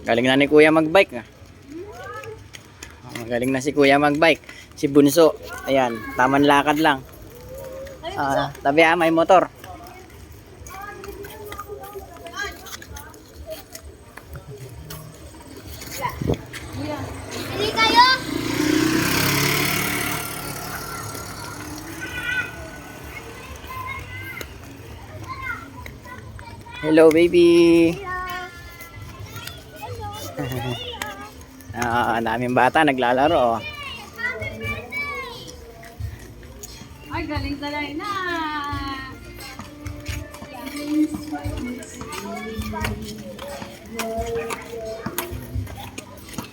Galing na ni Kuya magbike. Magaling na si Kuya magbike. Si Bunso. Ayan, taman lakad lang. Tabi may motor. Hindi kayo. Hello baby. Daming bata naglalaro. Ay, galing talay na.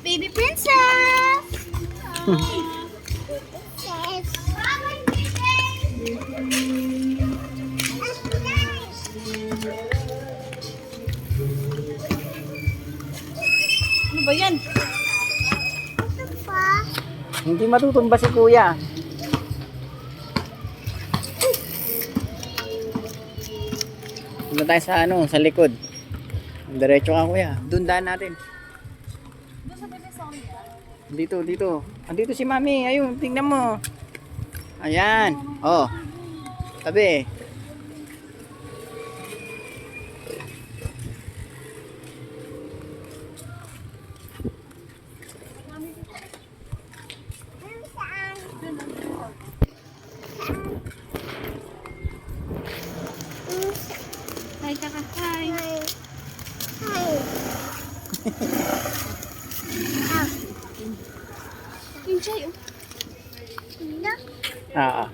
Baby princess. Ano ba yan? Hindi matutumba si Kuya. Punta tayo sa sa likod. Diretso ka Kuya. Doon daan natin. Doon sa baby song niya. Dito. Andito si Mami. Ayun, tingnan mo. Ayan. Oh. Tabi. Hi, kaka. Hi. Enjoy. Ah.